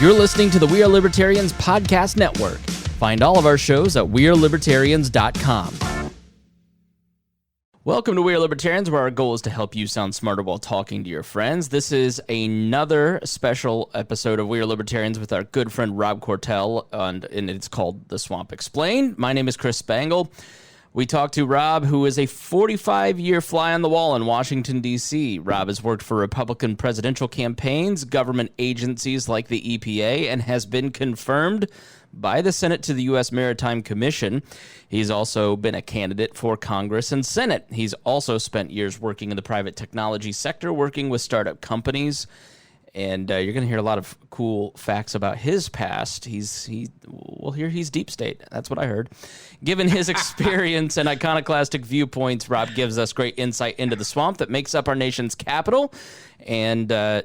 You're listening to the We Are Libertarians podcast network. Find all of our shows at wearelibertarians.com. Welcome to We Are Libertarians, where our goal is to help you sound smarter while talking to your friends. This is another special episode of We Are Libertarians with our good friend Rob Quartel, and it's called The Swamp Explained. My name is Chris Spangle. We talked to Rob, who is a 45-year fly on the wall in Washington, D.C. Rob has worked for Republican presidential campaigns, government agencies like the EPA, and has been confirmed by the Senate to the U.S. Maritime Commission. He's also been a candidate for Congress and Senate. He's also spent years working in the private technology sector, working with startup companies. And you're going to hear a lot of cool facts about his past. We'll hear he's deep state. That's what I heard. Given his experience and iconoclastic viewpoints, Rob gives us great insight into the swamp that makes up our nation's capital. And, how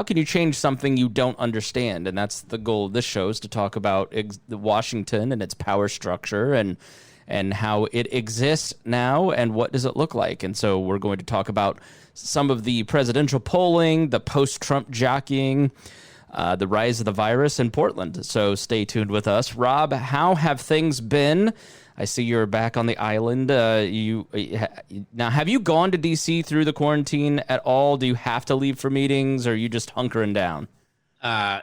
can you change something you don't understand? And that's the goal of this show, is to talk about Washington and its power structure and how it exists now and what does it look like. And so we're going to talk about some of the presidential polling, the post-Trump jockeying, the rise of the virus in Portland. So stay tuned with us. Rob, how have things been? I see you're back on the island. Now, have you gone to D.C. through the quarantine at all? Do you have to leave for meetings, or are you just hunkering down?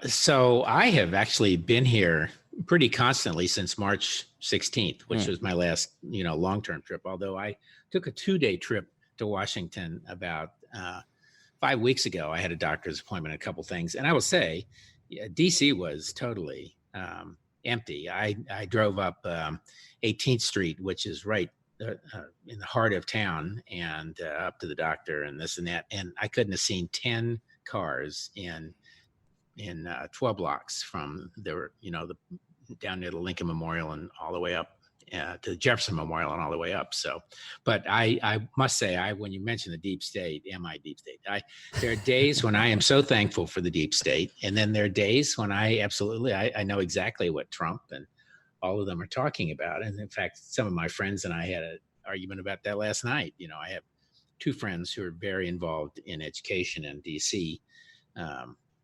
So I have actually been here pretty constantly since March 16th, which was my last, long-term trip. Although I took a 2-day trip to Washington about 5 weeks ago. I had a doctor's appointment, a couple things. And I will say, DC was totally empty. I drove up 18th Street, which is right in the heart of town, and up to the doctor and this and that. And I couldn't have seen 10 cars in 12 blocks from there, down near the Lincoln Memorial and all the way up to the Jefferson Memorial and all the way up. So, but I must say, when you mention the deep state, am I deep state? There are days when I am so thankful for the deep state. And then there are days when I know exactly what Trump and all of them are talking about. And in fact, some of my friends and I had an argument about that last night. I have two friends who are very involved in education in DC,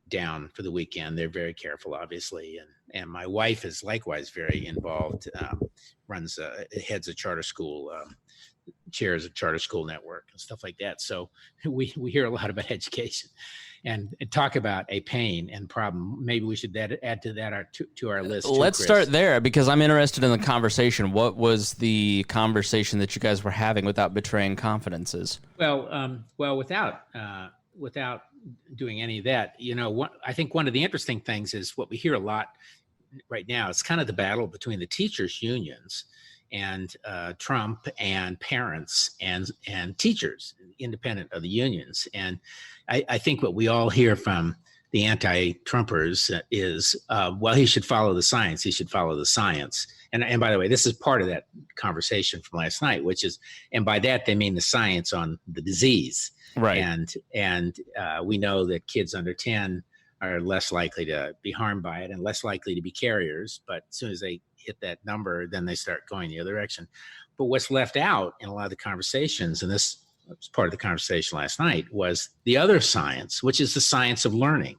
down for the weekend. They're very careful, obviously. And my wife is likewise very involved, heads a charter school, chairs a charter school network and stuff like that. So we hear a lot about education and talk about a pain and problem. Maybe we should add to that to our list. Let's start there, because I'm interested in the conversation. What was the conversation that you guys were having without betraying confidences? Well, without doing any of that, I think one of the interesting things is what we hear a lot right now. It's kind of the battle between the teachers' unions and Trump and parents and teachers, independent of the unions. And I think what we all hear from the anti-Trumpers is, he should follow the science. He should follow the science. And by the way, this is part of that conversation from last night, which is, and by that they mean the science on the disease. Right. And we know that kids under 10 are less likely to be harmed by it and less likely to be carriers. But as soon as they hit that number, then they start going the other direction. But what's left out in a lot of the conversations, and this was part of the conversation last night, was the other science, which is the science of learning.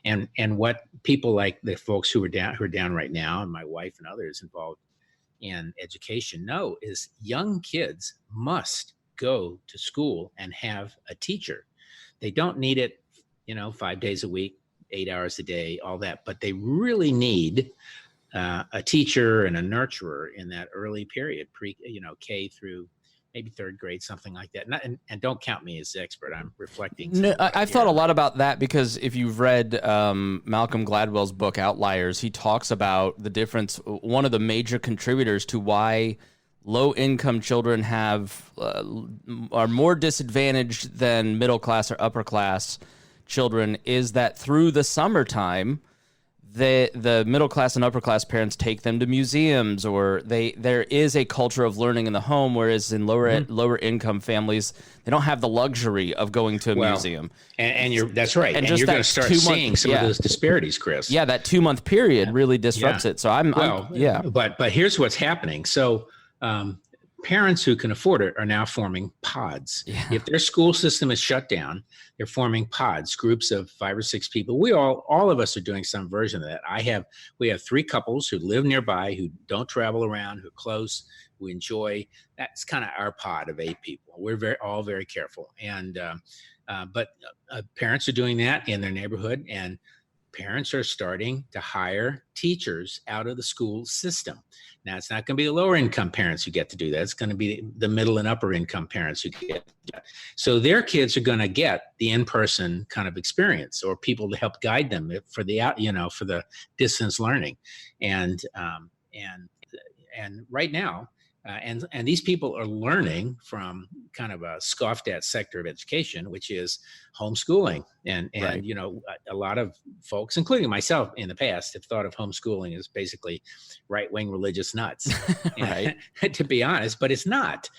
And what people like the folks who are down right now, and my wife and others involved in education, know is young kids must go to school and have a teacher. They don't need it, 5 days a week, 8 hours a day, all that, but they really need a teacher and a nurturer in that early period, K through maybe third grade, something like that. And don't count me as the expert. I'm reflecting. No, I've thought a lot about that, because if you've read Malcolm Gladwell's book Outliers, he talks about the difference. One of the major contributors to why low-income children are more disadvantaged than middle-class or upper-class children is that through the summertime, the middle-class and upper-class parents take them to museums, or there is a culture of learning in the home, whereas in lower-income families, they don't have the luxury of going to a museum. And that's right. And you're going to start seeing some of those disparities, Chris. Yeah, that 2-month period really disrupts it. So But here's what's happening. So parents who can afford it are now forming pods. Yeah. If their school system is shut down, they're forming pods, groups of 5 or 6 people. We all of us are doing some version of that. We have 3 couples who live nearby, who don't travel around, who are close, who enjoy. That's kind of our pod of 8 people. We're all very careful. And but parents are doing that in their neighborhood, and parents are starting to hire teachers out of the school system. Now, it's not going to be the lower income parents who get to do that. It's going to be the middle and upper income parents who get to do that. So their kids are going to get the in-person kind of experience, or people to help guide them for the distance learning. And right now, and these people are learning from kind of a scoffed at sector of education, which is homeschooling. And Right. a lot of folks, including myself in the past, have thought of homeschooling as basically right-wing religious nuts, Right. to be honest, but it's not.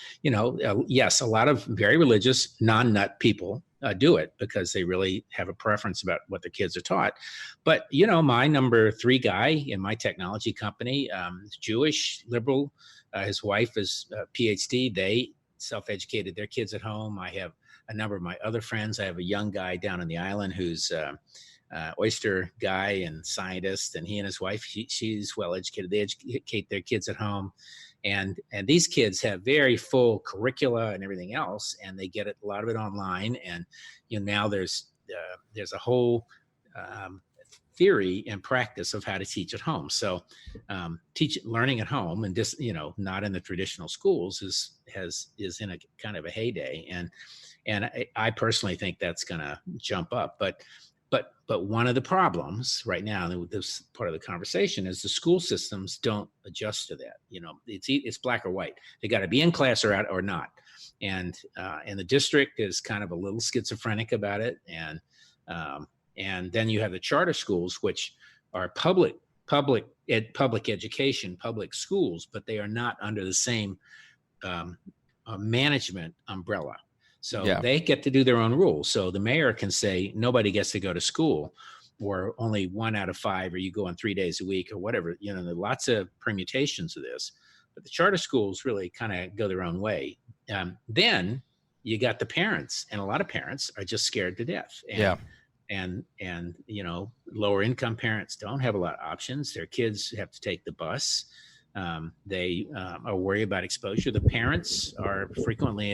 Yes, a lot of very religious, non-nut people do it because they really have a preference about what the kids are taught. But, my number 3 guy in my technology company, Jewish, liberal, his wife is a PhD. They self-educated their kids at home. I have a number of my other friends. I have a young guy down on the island who's oyster guy and scientist, and he and his wife, she's well-educated. They educate their kids at home. And these kids have very full curricula and everything else, and they get a lot of it online. And now there's a whole theory and practice of how to teach at home. So learning at home and just not in the traditional schools is in a kind of a heyday. And I personally think that's going to jump up. But one of the problems right now, and this part of the conversation, is the school systems don't adjust to that. It's black or white. They got to be in class or out or not. And the district is kind of a little schizophrenic about it. And then you have the charter schools, which are public education, public schools, but they are not under the same management umbrella. So they get to do their own rules. So the mayor can say nobody gets to go to school, or only 1 out of 5, or you go on 3 days a week, or whatever. There are lots of permutations of this, but the charter schools really kind of go their own way. Then you got the parents, and a lot of parents are just scared to death. And lower income parents don't have a lot of options. Their kids have to take the bus. They are worried about exposure. The parents are frequently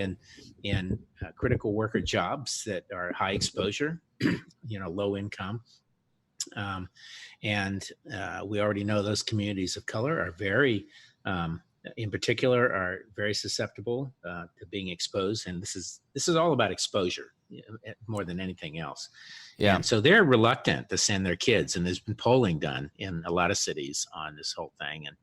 in critical worker jobs that are high exposure, low income. And we already know those communities of color are very, in particular, are very susceptible to being exposed. And this is all about exposure more than anything else. Yeah. And so they're reluctant to send their kids. And there's been polling done in a lot of cities on this whole thing. And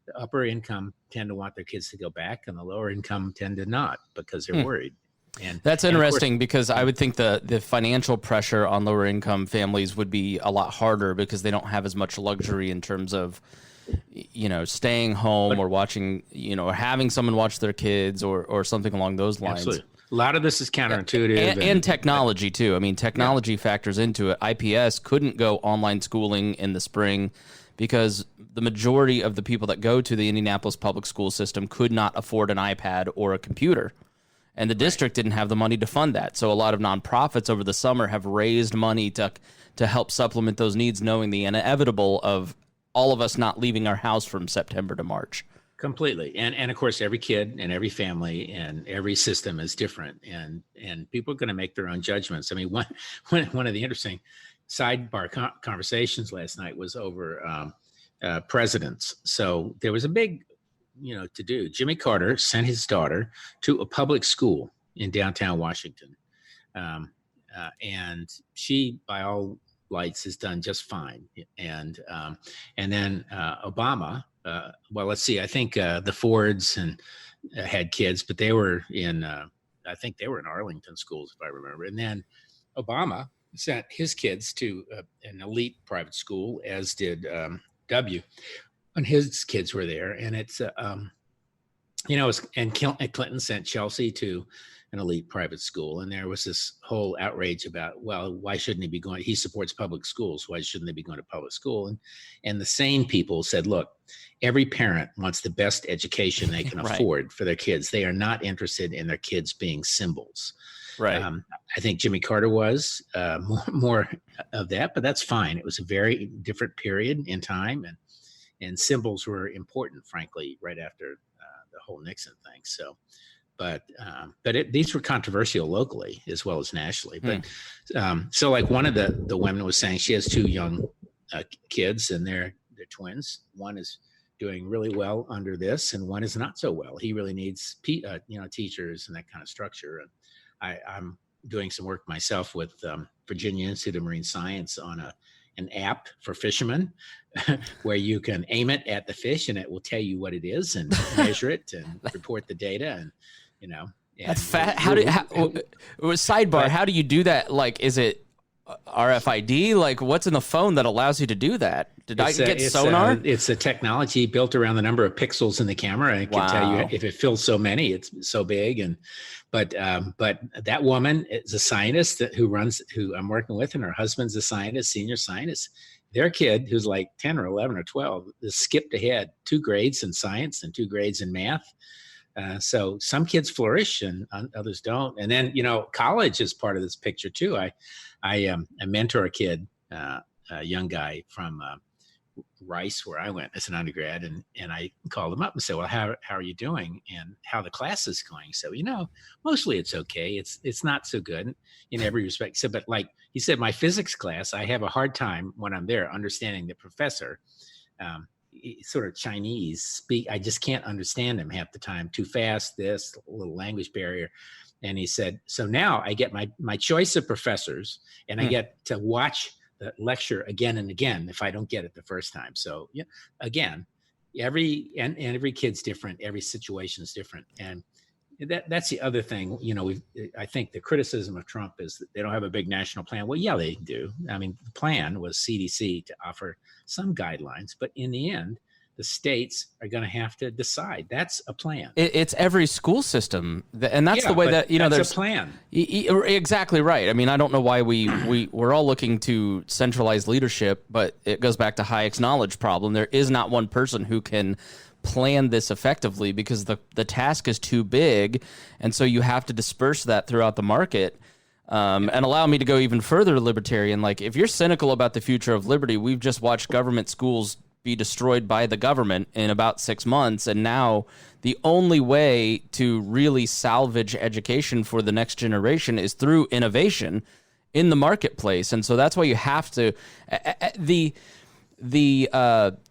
the upper income tend to want their kids to go back, and the lower income tend to not, because they're worried. And that's interesting, because I would think the financial pressure on lower income families would be a lot harder, because they don't have as much luxury in terms of, staying home or watching, or having someone watch their kids or something along those lines. Absolutely. A lot of this is counterintuitive. And technology, too. I mean, technology factors into it. IPS couldn't go online schooling in the spring because the majority of the people that go to the Indianapolis public school system could not afford an iPad or a computer. And the district didn't have the money to fund that. So a lot of nonprofits over the summer have raised money to help supplement those needs, knowing the inevitable of all of us not leaving our house from September to March. Completely. And of course, every kid and every family and every system is different. And people are going to make their own judgments. I mean, one of the interesting sidebar conversations last night was over presidents. So there was a big, to do. Jimmy Carter sent his daughter to a public school in downtown Washington. And she, by all lights, has done just fine. And then Obama, well, let's see, I think the Fords had kids, but they were in, I think they were in Arlington schools, if I remember. And then Obama sent his kids to an elite private school, as did W. And his kids were there. And it's, and Clinton sent Chelsea to an elite private school. And there was this whole outrage about, well, why shouldn't he be going? He supports public schools. Why shouldn't they be going to public school? And the sane people said, look, every parent wants the best education they can afford for their kids. They are not interested in their kids being symbols. Right. I think Jimmy Carter was more of that, but that's fine. It was a very different period in time, and symbols were important, frankly, right after the whole Nixon thing. So, but these were controversial locally as well as nationally. But so, like one of the women was saying, she has two young kids, and they're twins. One is doing really well under this, and one is not so well. He really needs teachers and that kind of structure. And I'm doing some work myself with Virginia Institute of Marine Science on an app for fishermen where you can aim it at the fish and it will tell you what it is and measure it and report the data. And, that's fat. Sidebar, how do you do that? Like, is it RFID? Like, what's in the phone that allows you to do that? Did I get sonar? It's a technology built around the number of pixels in the camera. And it can tell you if it fills so many, it's so big. But that woman is a scientist who I'm working with, and her husband's a scientist, senior scientist. Their kid, who's like 10 or 11 or 12, is skipped ahead 2 grades in science and 2 grades in math. So some kids flourish and others don't. And then, college is part of this picture too. I mentor a kid, a young guy from Rice, where I went as an undergrad, and I called him up and said, well, how are you doing and how the class is going? So, mostly it's okay. It's not so good in every respect. So, but like he said, my physics class, I have a hard time when I'm there understanding the professor. Sort of Chinese speak. I just can't understand him half the time. Too fast, this little language barrier. And he said, so now I get my choice of professors, and I get to watch the lecture again and again if I don't get it the first time. So again, every kid's different. Every situation is different. And that's the other thing. I think the criticism of Trump is that they don't have a big national plan. Well, yeah, they do. I mean, the plan was CDC to offer some guidelines, but in the end, the states are going to have to decide. That's a plan. It's every school system, and that's the way that there's a plan. Exactly right. I mean, I don't know why we're all looking to centralize leadership, but it goes back to Hayek's knowledge problem. There is not one person who can plan this effectively because the task is too big, and so you have to disperse that throughout the market. And allow me to go even further, libertarian. Like, if you're cynical about the future of liberty, we've just watched government schools be destroyed by the government in about 6 months, and now the only way to really salvage education for the next generation is through innovation in the marketplace. And so that's why you have to the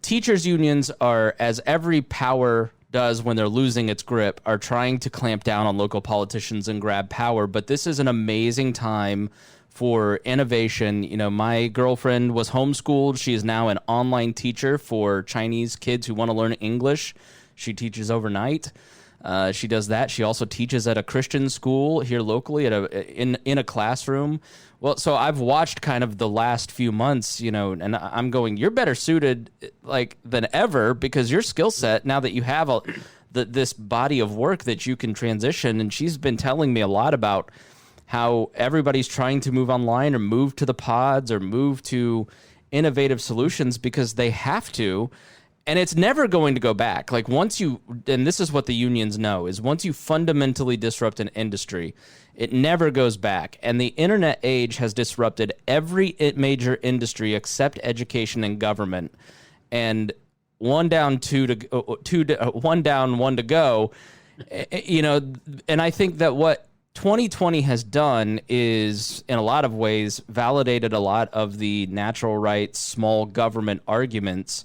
teachers unions are, as every power does when they're losing its grip, are trying to clamp down on local politicians and grab power. But this is an amazing time for innovation. My girlfriend was homeschooled. She is now an online teacher for Chinese kids who want to learn English. She teaches overnight. She does that. She also teaches at a Christian school here locally in a classroom. Well, so I've watched kind of the last few months, and I'm going, you're better suited than ever because your skill set, now that you have this body of work that you can transition. And she's been telling me a lot about how everybody's trying to move online or move to the pods or move to innovative solutions because they have to. And it's never going to go back. Like, and this is what the unions know, is once you fundamentally disrupt an industry, it never goes back. And the internet age has disrupted every major industry except education and government. And one down, one down, one to go. And I think that what 2020 has done is, in a lot of ways, validated a lot of the natural rights, small government arguments,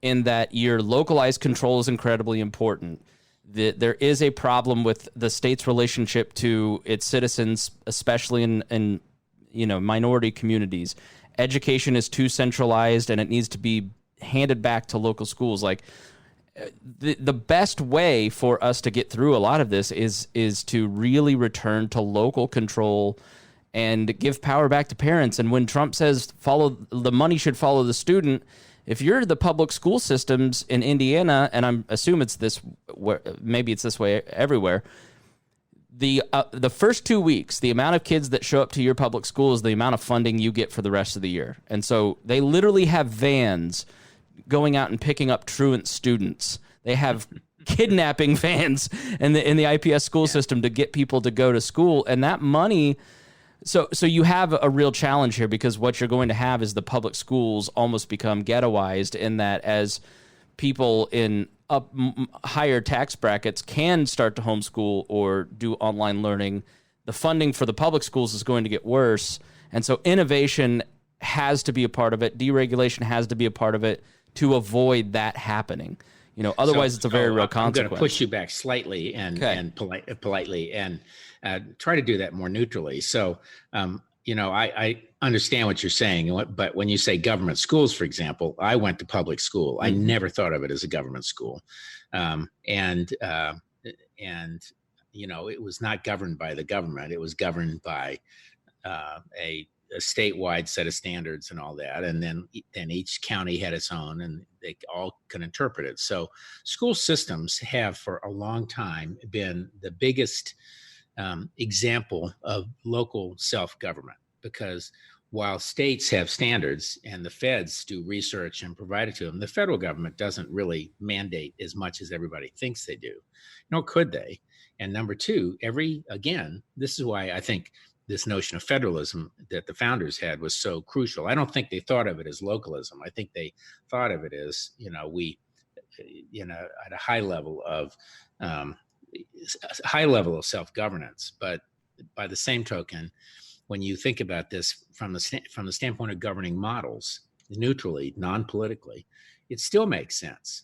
in that your localized control is incredibly important. There is a problem with the state's relationship to its citizens, especially in minority communities. Education is too centralized, and it needs to be handed back to local schools. Like, the best way for us to get through a lot of this is to really return to local control and give power back to parents. And when Trump says the money should follow the student, if you're the public school systems in Indiana, and I assume maybe it's this way everywhere, the first 2 weeks, the amount of kids that show up to your public school is the amount of funding you get for the rest of the year. And so they literally have vans going out and picking up truant students. They have kidnapping vans in the IPS school system to get people to go to school. And that money, so you have a real challenge here, because what you're going to have is the public schools almost become ghettoized, in that as people in higher tax brackets can start to homeschool or do online learning, the funding for the public schools is going to get worse. And so innovation has to be a part of it. Deregulation has to be a part of it to avoid that happening. Otherwise it's a very real consequence. I'm going to push you back slightly and politely and try to do that more neutrally. So, I understand what you're saying, but when you say government schools, for example, I went to public school. I never thought of it as a government school. It was not governed by the government. It was governed by a statewide set of standards and all that. And then each county had its own, and they all can interpret it. So school systems have for a long time been the biggest example of local self-government, because while states have standards and the feds do research and provide it to them, the federal government doesn't really mandate as much as everybody thinks they do, nor could they. And number two, this is why I think this notion of federalism that the founders had was so crucial. I don't think they thought of it as localism. I think they thought of it as, at a high level of self-governance. But by the same token, when you think about this from the standpoint of governing models, neutrally, non-politically, it still makes sense.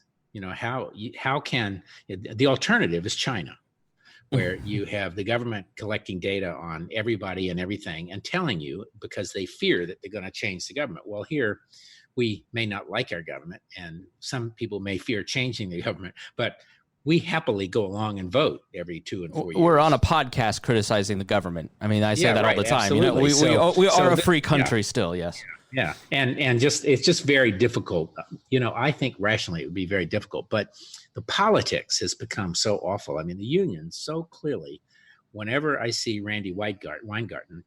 How can the alternative is China, where you have the government collecting data on everybody and everything and telling you, because they fear that they're going to change the government. Well, here we may not like our government, and some people may fear changing the government, but we happily go along and vote every 2 and 4 years. We're on a podcast criticizing the government. I mean, I say that all the time. Absolutely. We are a free country still. Yes. Yeah. And it's just very difficult. I think rationally it would be very difficult, but the politics has become so awful. I mean, the unions so clearly, whenever I see Randy Weingarten,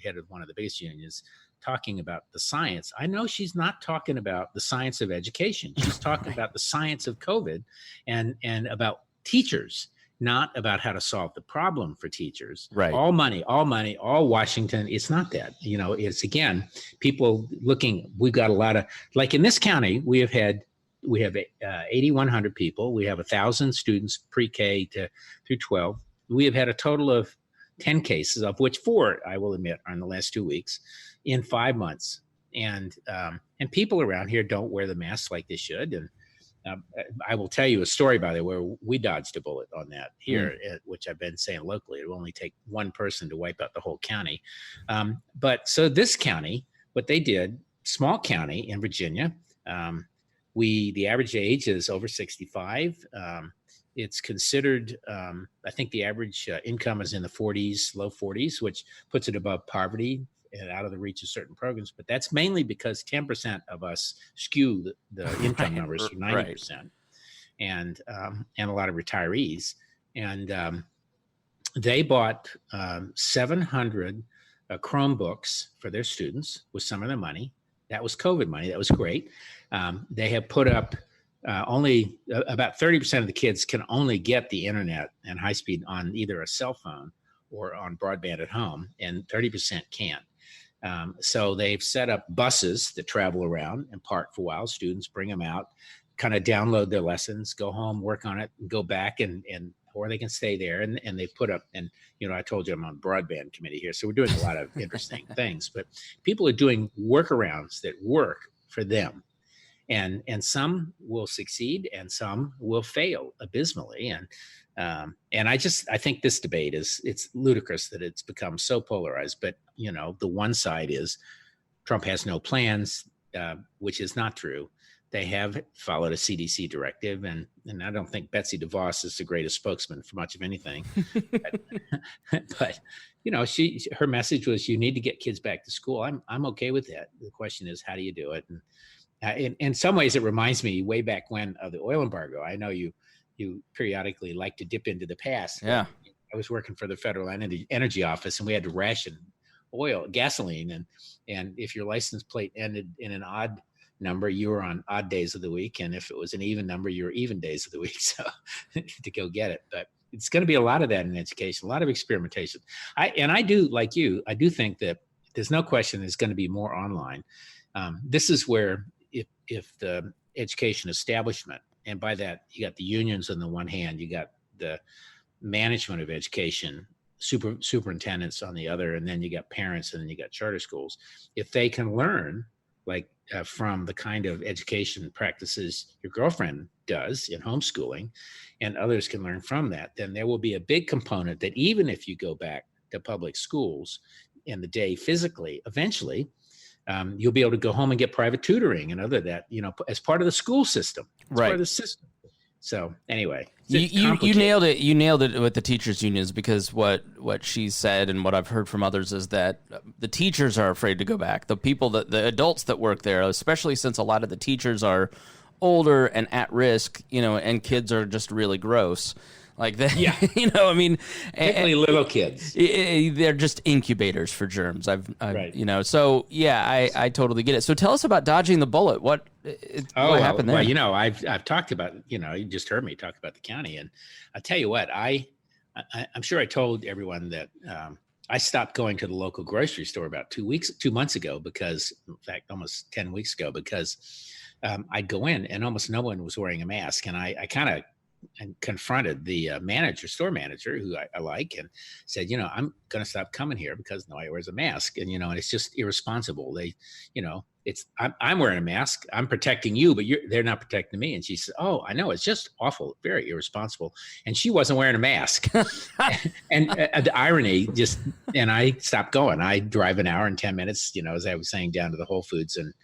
head of one of the biggest unions, talking about the science, I know she's not talking about the science of education. She's talking about the science of COVID and about teachers, not about how to solve the problem for teachers. Right. All money, all Washington. It's not that. It's again, people looking, we've got a lot of, like in this county, we have 8,100 people. We have 1,000 students pre-K through 12. We have had a total of 10 cases, of which 4, I will admit, are in the last 2 weeks, in 5 months. And people around here don't wear the masks like they should. And I will tell you a story, by the way, where we dodged a bullet on that here, which I've been saying locally. It will only take one person to wipe out the whole county. But so this county, what they did, small county in Virginia, the average age is over 65. It's considered, I think the average income is in the 40s, low 40s, which puts it above poverty and out of the reach of certain programs. But that's mainly because 10% of us skew the income numbers to 90%, and a lot of retirees. And they bought 700 Chromebooks for their students with some of their money. That was COVID money. That was great. They have put up only about 30% of the kids can only get the internet and high speed on either a cell phone or on broadband at home, and 30% can't. So they've set up buses that travel around and park for a while. Students bring them out, kind of download their lessons, go home, work on it, and go back, or they can stay there. And they put up, and I told you I'm on broadband committee here, so we're doing a lot of interesting things. But people are doing workarounds that work for them. And some will succeed and some will fail abysmally. And I think this debate it's ludicrous that it's become so polarized. But, the one side is Trump has no plans, which is not true. They have followed a CDC directive. And I don't think Betsy DeVos is the greatest spokesman for much of anything. But her message was, you need to get kids back to school. I'm okay with that. The question is, how do you do it? And in some ways, it reminds me way back when of the oil embargo. I know you periodically like to dip into the past. Yeah. I was working for the Federal Energy Office, and we had to ration gasoline, and if your license plate ended in an odd number, you were on odd days of the week, and if it was an even number, you were even days of the week. So to go get it, but it's going to be a lot of that in education, a lot of experimentation. I do, like you, I do think that there's no question there's going to be more online. This is where if the education establishment, and by that you got the unions on the one hand, you got the management of education, superintendents on the other, and then you got parents, and then you got charter schools. If they can learn like from the kind of education practices your girlfriend does in homeschooling, and others can learn from that, then there will be a big component that even if you go back to public schools in the day physically, eventually you'll be able to go home and get private tutoring and other that, as part of the school system. It's right. part of the system. So anyway, you nailed it. You nailed it with the teachers unions, because what she said and what I've heard from others is that the teachers are afraid to go back. The people the adults that work there, especially since a lot of the teachers are older and at risk, and kids are just really gross. Like that, yeah. I mean, particularly little kids. They're just incubators for germs. Right. So yeah, I totally get it. So tell us about dodging the bullet. What happened there? Well, I've talked about, you just heard me talk about the county, and I'll tell you what, I'm sure I told everyone that I stopped going to the local grocery store about 2 months ago, because, in fact, almost 10 weeks ago, because I'd go in and almost no one was wearing a mask, and I kind of confronted the store manager, who I like, and said, I'm going to stop coming here because nobody wears a mask. And, and it's just irresponsible. They, I'm wearing a mask. I'm protecting you, but they're not protecting me. And she said, oh, I know. It's just awful. Very irresponsible. And she wasn't wearing a mask. And the irony and I stopped going. I drive an hour and 10 minutes, as I was saying, down to the Whole Foods and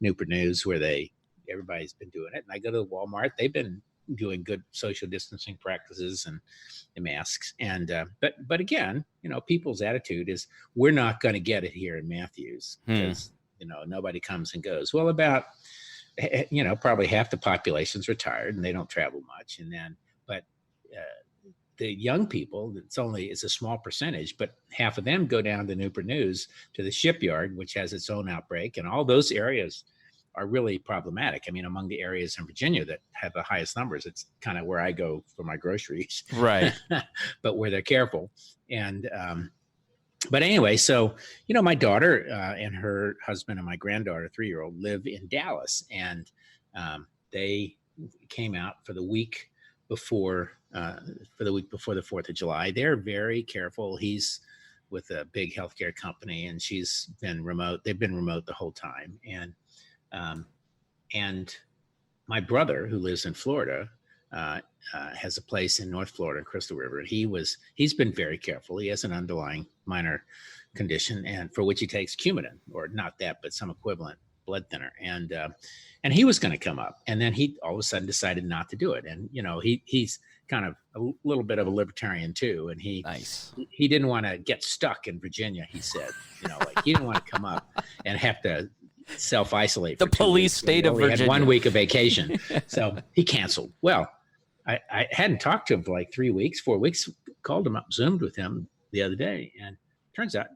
Newport News, where everybody's been doing it. And I go to Walmart. They've been doing good social distancing practices and the masks. And but again, people's attitude is, we're not going to get it here in Matthews, because nobody comes and goes. Well, about probably half the population's retired and they don't travel much. And then but the young people, it's a small percentage, but half of them go down to Newport News to the shipyard, which has its own outbreak, and all those areas are really problematic. I mean, among the areas in Virginia that have the highest numbers, it's kind of where I go for my groceries. Right. But where they're careful. And, but anyway, so, my daughter and her husband and my granddaughter, 3-year-old, live in Dallas. And they came out for the week before the 4th of July. They're very careful. He's with a big healthcare company, and she's been remote. They've been remote the whole time. And my brother, who lives in Florida, has a place in North Florida, in Crystal River. And he's been very careful. He has an underlying minor condition, and for which he takes Coumadin, or not that, but some equivalent blood thinner. And he was going to come up, and then he all of a sudden decided not to do it. And he's kind of a little bit of a libertarian too, and he didn't want to get stuck in Virginia. He said, like, he didn't want to come up and have to self-isolate. The police state of Virginia. Had 1 week of vacation, so he canceled. Well, I hadn't talked to him for like 4 weeks. Called him up, Zoomed with him the other day, and turns out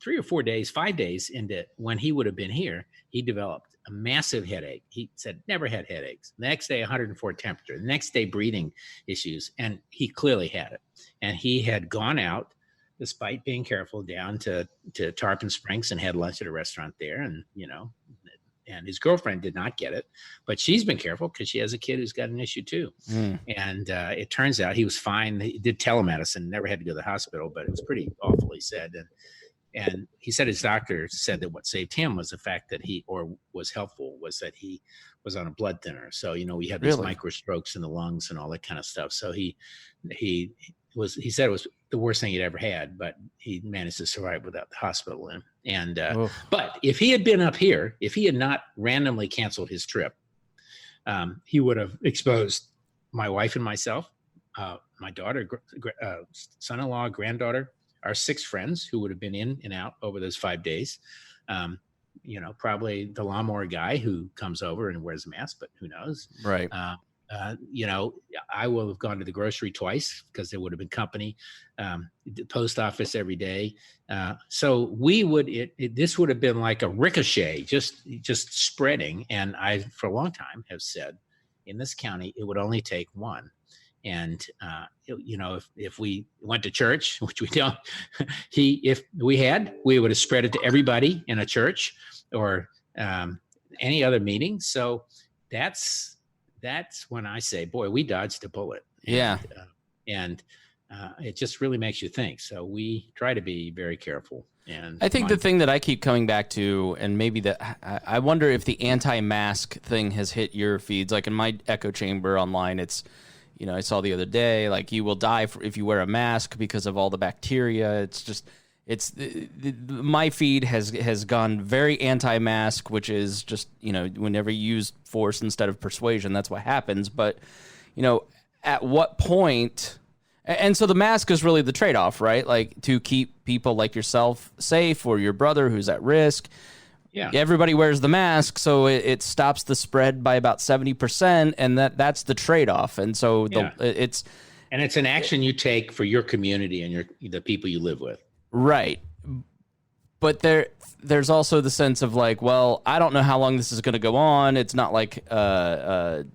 3 or 4 days, 5 days into when he would have been here, he developed a massive headache. He said never had headaches. The next day, 104 temperature. The next day, breathing issues, and he clearly had it. And he had gone out, despite being careful, down to Tarpon Springs and had lunch at a restaurant there. And, and his girlfriend did not get it, but she's been careful because she has a kid who's got an issue too. And it turns out he was fine. He did telemedicine, never had to go to the hospital, but it was pretty awful, he said. And he said his doctor said that what saved him was the fact that was helpful was that he was on a blood thinner. So, we had these micro strokes in the lungs and all that kind of stuff. So he said it was the worst thing he'd ever had, but he managed to survive without the hospital. But if he had been up here, if he had not randomly canceled his trip, he would have exposed my wife and myself, my daughter, son-in-law, granddaughter, our 6 friends who would have been in and out over those 5 days. Probably the lawnmower guy who comes over and wears a mask, but who knows? Right. I will have gone to the grocery twice because there would have been company, the post office every day. So this would have been like a ricochet, just spreading. And I, for a long time, have said in this county, it would only take one. And, if we went to church, which we don't, if we would have spread it to everybody in a church or any other meeting. So that's when I say, boy, we dodged a bullet. And it just really makes you think. So we try to be very careful. And I think the thing that I keep coming back to, and maybe I wonder if the anti-mask thing has hit your feeds. Like in my echo chamber online, it's, I saw the other day, like you will die if you wear a mask because of all the bacteria. It's just, my feed has gone very anti-mask, which is just, whenever you use force instead of persuasion, that's what happens. But, at what point, and so the mask is really the trade-off, right? Like to keep people like yourself safe or your brother who's at risk. Yeah, everybody wears the mask, so it stops the spread by about 70%, and that's the trade-off. And so it's an action you take for your community and the people you live with. Right. But there's also the sense of like, well, I don't know how long this is going to go on. It's not like a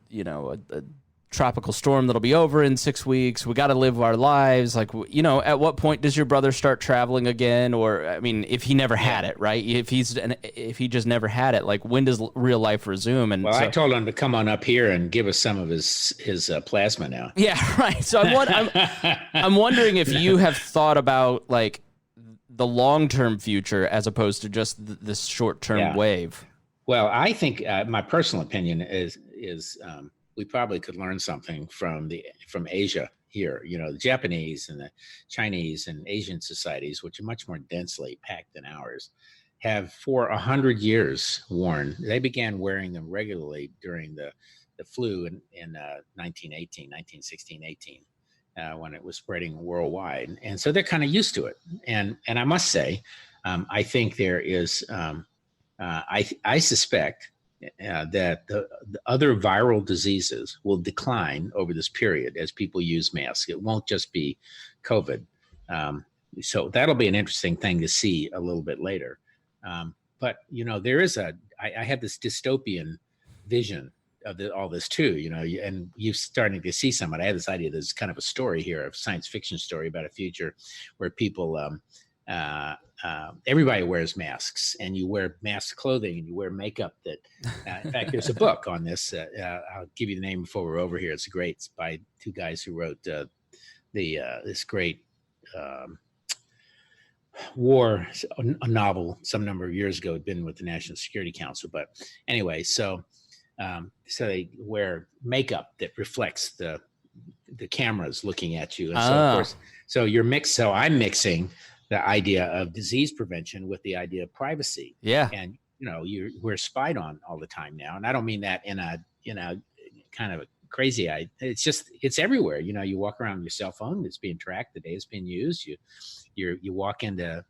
tropical storm that'll be over in 6 weeks. We got to live our lives. Like, at what point does your brother start traveling again? Or, I mean, if he never had it, right? If he just never had it, like when does real life resume? And I told him to come on up here and give us some of his plasma now. Yeah, right. So I'm wondering if you have thought about like the long-term future as opposed to just this short-term wave. Well, I think my personal opinion is we probably could learn something from Asia here. The Japanese and the Chinese and Asian societies, which are much more densely packed than ours, have for 100 years worn. They began wearing them regularly during the flu in 1916, 18, when it was spreading worldwide. And so they're kind of used to it. And I must say, I think there is, I suspect that the other viral diseases will decline over this period as people use masks. It won't just be COVID. So that'll be an interesting thing to see a little bit later. But, there is I have this dystopian vision of all this too, and you're starting to see some of it. I have this idea, there's kind of a story here, a science fiction story about a future where people, everybody wears masks, and you wear mask clothing and you wear makeup that, in fact, there's a book on this. I'll give you the name before we're over here. It's by two guys who wrote this great war a novel some number of years ago. Had been with the National Security Council, but anyway, so they wear makeup that reflects the cameras looking at you, and so of course, so I'm mixing the idea of disease prevention with the idea of privacy. Yeah. And, we're spied on all the time now. And I don't mean that in a, kind of a crazy idea. It's everywhere. You walk around with your cell phone, it's being tracked, the day it's being used. You walk into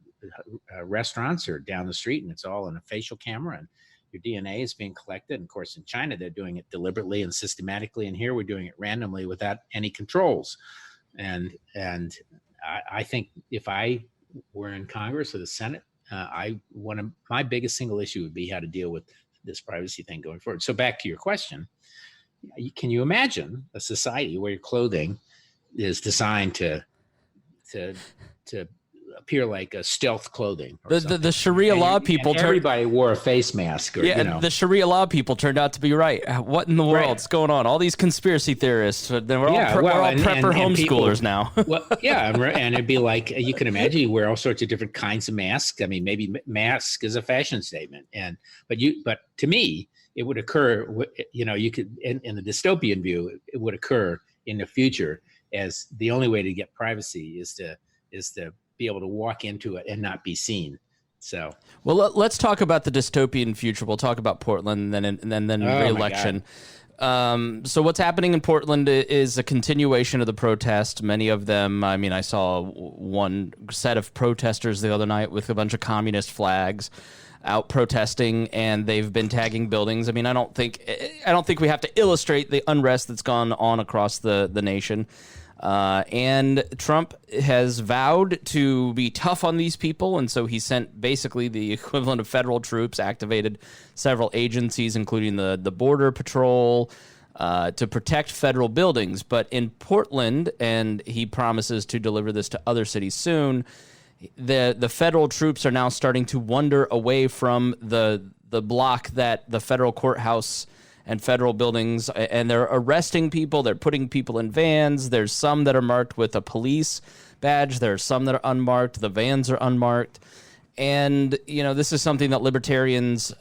restaurants or down the street and it's all in a facial camera and your DNA is being collected. And of course, in China, they're doing it deliberately and systematically. And here we're doing it randomly without any controls. And I think if I were in Congress or the Senate, my biggest single issue would be how to deal with this privacy thing going forward. So back to your question, can you imagine a society where your clothing is designed to appear like a stealth clothing? The Sharia law people, everybody wore a face mask. The Sharia law people turned out to be right. What in the world's going on? All these conspiracy theorists. We're all prepper homeschoolers now. And it'd be like, you can imagine you wear all sorts of different kinds of masks. I mean, maybe mask is a fashion statement, but to me, it would occur. You could in the dystopian view, it would occur in the future as the only way to get privacy is to be able to walk into it and not be seen. So, well, let's talk about the dystopian future. We'll talk about Portland and then re-election. So what's happening in Portland is a continuation of the protest. Many of them, I mean, I saw one set of protesters the other night with a bunch of communist flags out protesting, and they've been tagging buildings. I mean, I don't think I don't think we have to illustrate the unrest that's gone on across the nation. And Trump has vowed to be tough on these people, and so he sent basically the equivalent of federal troops, activated several agencies, including the Border Patrol, to protect federal buildings. But in Portland, and he promises to deliver this to other cities soon, the federal troops are now starting to wander away from the block that the federal courthouse and federal buildings, and they're arresting people. They're putting people in vans. There's some that are marked with a police badge. There are some that are unmarked. The vans are unmarked. And, this is something that libertarians,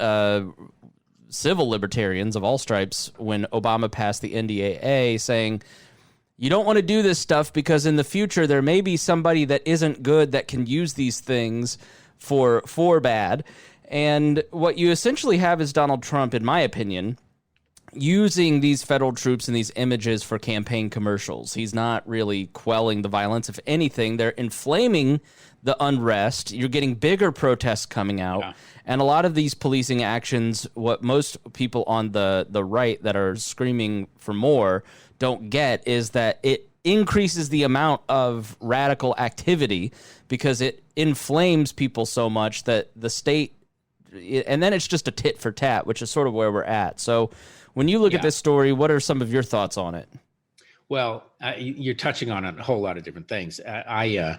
civil libertarians of all stripes, when Obama passed the NDAA, saying, you don't want to do this stuff because in the future there may be somebody that isn't good that can use these things for bad. And what you essentially have is Donald Trump, in my opinion, using these federal troops and these images for campaign commercials. He's not really quelling the violence. If anything, they're inflaming the unrest. You're getting bigger protests coming out. Yeah. And a lot of these policing actions, what most people on the right that are screaming for more don't get, is that it increases the amount of radical activity because it inflames people so much that the state, and then it's just a tit for tat, which is sort of where we're at. So when you look at this story, what are some of your thoughts on it? Well, you're touching on a whole lot of different things. I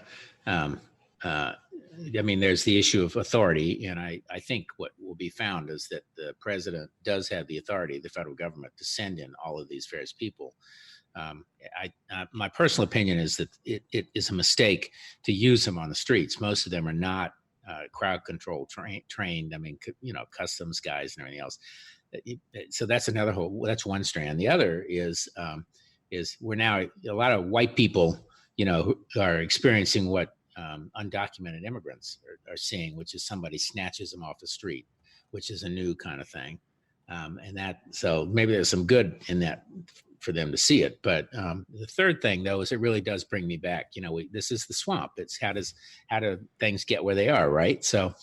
mean, there's the issue of authority, and I think what will be found is that the president does have the authority, the federal government, to send in all of these various people. My personal opinion is that it is a mistake to use them on the streets. Most of them are not crowd control trained. I mean, customs guys and everything else. So that's that's one strand. The other is we're now a lot of white people, who are experiencing what undocumented immigrants are seeing, which is somebody snatches them off the street, which is a new kind of thing. So maybe there's some good in that for them to see it. But the third thing, though, is it really does bring me back. This is the swamp. It's how do things get where they are, right? So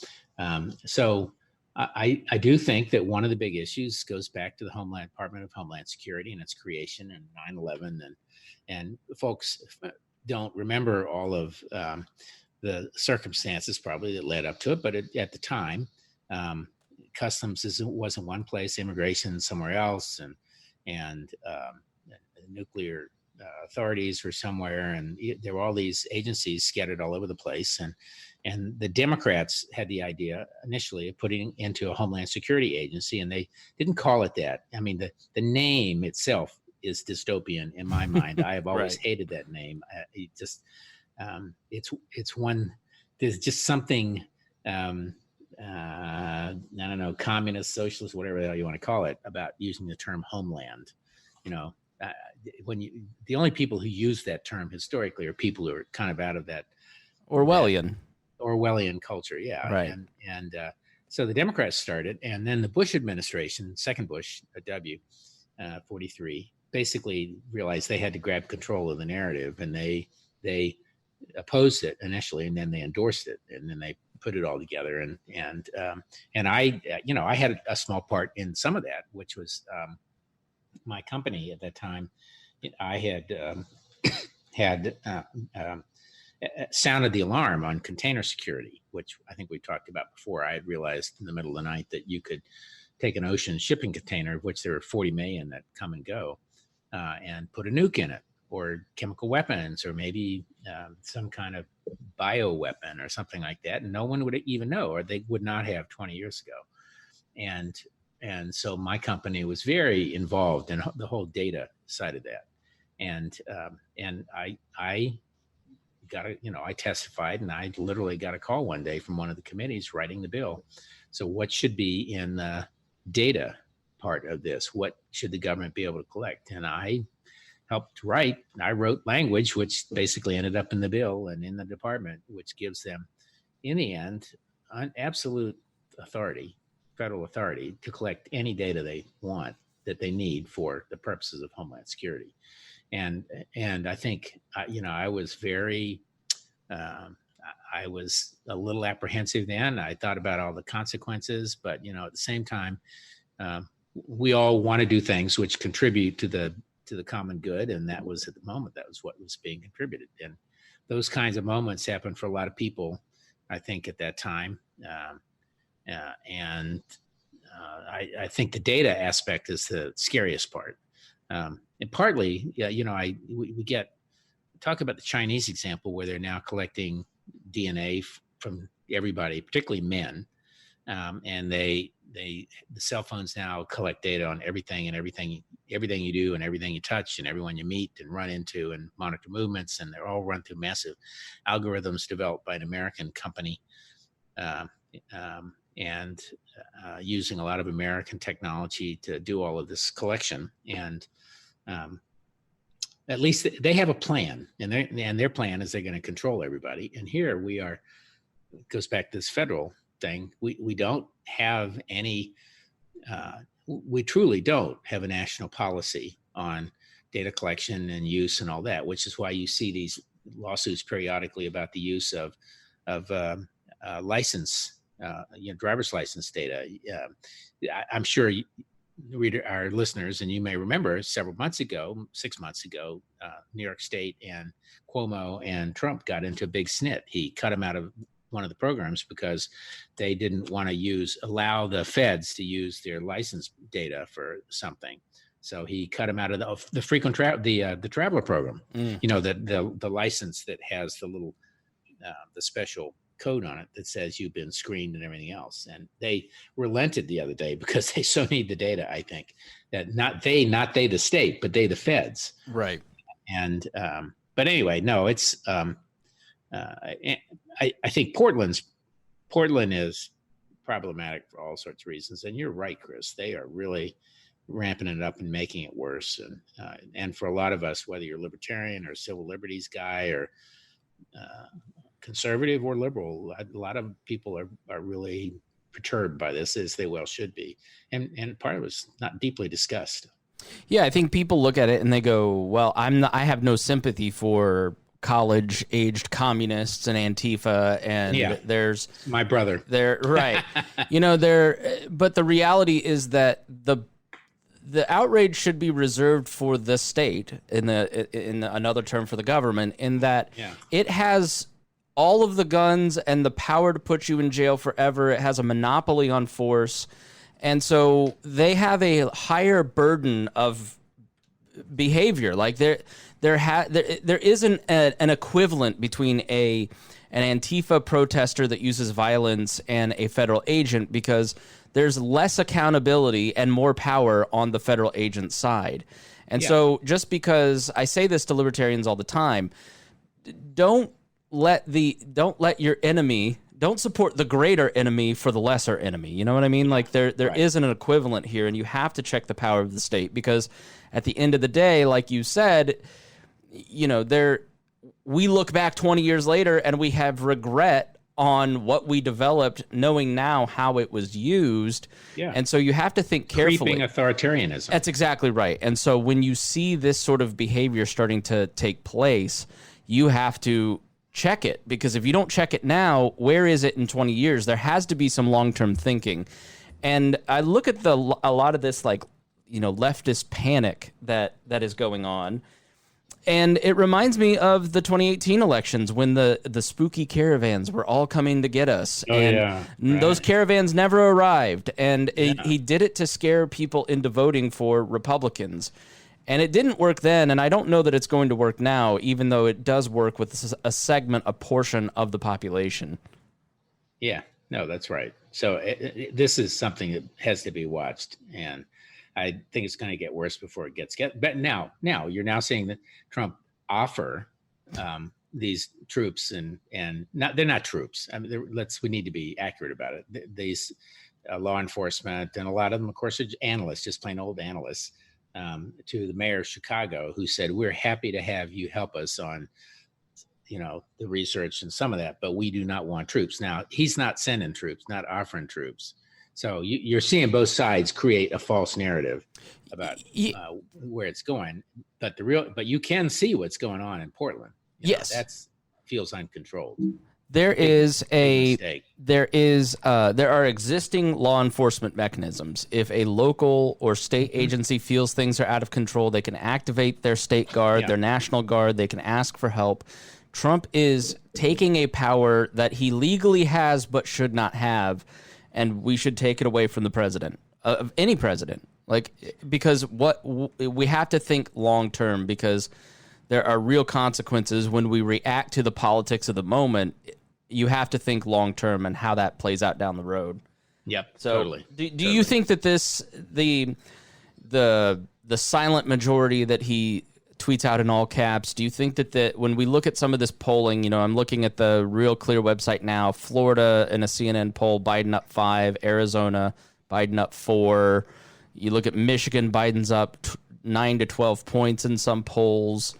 I do think that one of the big issues goes back to the Department of Homeland Security and its creation and 9/11, and folks don't remember all of the circumstances probably that led up to it. But at the time, customs wasn't one place, immigration somewhere else, and nuclear authorities were somewhere, and there were all these agencies scattered all over the place. And the Democrats had the idea initially of putting into a Homeland Security Agency, and they didn't call it that. I mean, the name itself is dystopian in my mind. I have always hated that name. It's one. There's just something. I don't know, communist, socialist, whatever the hell you want to call it, about using the term homeland. The only people who use that term historically are people who are kind of out of that Orwellian culture. Yeah. Right. And so the Democrats started, and then the Bush administration, second Bush, W, 43, basically realized they had to grab control of the narrative, and they opposed it initially, and then they endorsed it, and then they put it all together. And I had a small part in some of that, which was my company at that time. I had sounded the alarm on container security, which I think we talked about before. I had realized in the middle of the night that you could take an ocean shipping container, of which there are 40 million that come and go, and put a nuke in it, or chemical weapons, or maybe some kind of bio weapon or something like that. And no one would even know, or they would not have 20 years ago. And so my company was very involved in the whole data side of that. And I got I testified, and I literally got a call one day from one of the committees writing the bill. So what should be in the data part of this? What should the government be able to collect? And I helped write. I wrote language, which basically ended up in the bill and in the department, which gives them, in the end, an absolute authority, federal authority, to collect any data they want that they need for the purposes of Homeland Security. And I think, I was I was a little apprehensive then. I thought about all the consequences, but, at the same time, we all want to do things which contribute to the common good, and that was at the moment that was what was being contributed. And those kinds of moments happened for a lot of people, I think, at that time. I think the data aspect is the scariest part. And partly, we talk about the Chinese example where they're now collecting DNA from everybody, particularly men, and the cell phones now collect data on everything you do and everything you touch and everyone you meet and run into and monitor movements, and they're all run through massive algorithms developed by an American company, and using a lot of American technology to do all of this collection. And at least they have a plan, and their plan is they're going to control everybody. And here we are, it goes back to this federal thing. We don't have any, we truly don't have a national policy on data collection and use and all that, which is why you see these lawsuits periodically about the use of license, driver's license data. I'm sure our listeners, and you may remember 6 months ago, New York State and Cuomo and Trump got into a big snit. He cut him out of one of the programs because they didn't want to allow the feds to use their license data for something. So he cut him out of the frequent the traveler program. The license that has the little the special code on it that says you've been screened and everything else. And they relented the other day because they so need the data. I think that not they the state, but they the feds. Right. And but anyway, no, it's I think Portland is problematic for all sorts of reasons. And you're right, Chris. They are really ramping it up and making it worse. And for a lot of us, whether you're libertarian or civil liberties guy or conservative or liberal, a lot of people are really perturbed by this, as they well should be. And part of it's not deeply discussed. Yeah, I think people look at it and they go, well, I have no sympathy for college-aged communists and Antifa, and there's my brother. They're right. But the reality is that the outrage should be reserved for the state, in another term for the government, in that it has all of the guns and the power to put you in jail forever. It has a monopoly on force. And so they have a higher burden of behavior. Like there isn't an equivalent between an Antifa protester that uses violence and a federal agent, because there's less accountability and more power on the federal agent side. And so just because I say this to libertarians all the time, don't support the greater enemy for the lesser enemy. You know what I mean? Like there isn't an equivalent here, and you have to check the power of the state, because at the end of the day, like you said, we look back 20 years later and we have regret on what we developed, knowing now how it was used. Yeah. And so you have to think carefully. Creeping authoritarianism. That's exactly right. And so when you see this sort of behavior starting to take place, you have to check it, because if you don't check it now, where is it in 20 years? There has to be some long-term thinking. And I look at a lot of this, leftist panic that is going on. And it reminds me of the 2018 elections, when the spooky caravans were all coming to get us. Those caravans never arrived. And he did it to scare people into voting for Republicans. And it didn't work then, and I don't know that it's going to work now, even though it does work with a portion of the population. Yeah, no, that's right. So this is something that has to be watched, and I think it's going to get worse before it gets. But now you're now seeing that Trump offer these troops, and they're not troops. I mean, we need to be accurate about it. These law enforcement, and a lot of them, of course, are analysts, just plain old analysts. To the mayor of Chicago, who said, we're happy to have you help us on, the research and some of that, but we do not want troops. Now, he's not sending troops, not offering troops. So you're seeing both sides create a false narrative about where it's going. But you can see what's going on in Portland. Yes. That feels uncontrolled. There mistake. there are existing law enforcement mechanisms. If a local or state agency feels things are out of control, they can activate their state guard, their national guard. They can ask for help. Trump is taking a power that he legally has but should not have, and we should take it away from the president, of any president. Because we have to think long term, because there are real consequences when we react to the politics of the moment. You have to think long term and how that plays out down the road. Yep, so totally. Do you think that the silent majority that he tweets out in all caps, do you think that when we look at some of this polling, I'm looking at the Real Clear website now, Florida in a CNN poll, Biden up 5, Arizona, Biden up 4. You look at Michigan, Biden's up 9 to 12 points in some polls.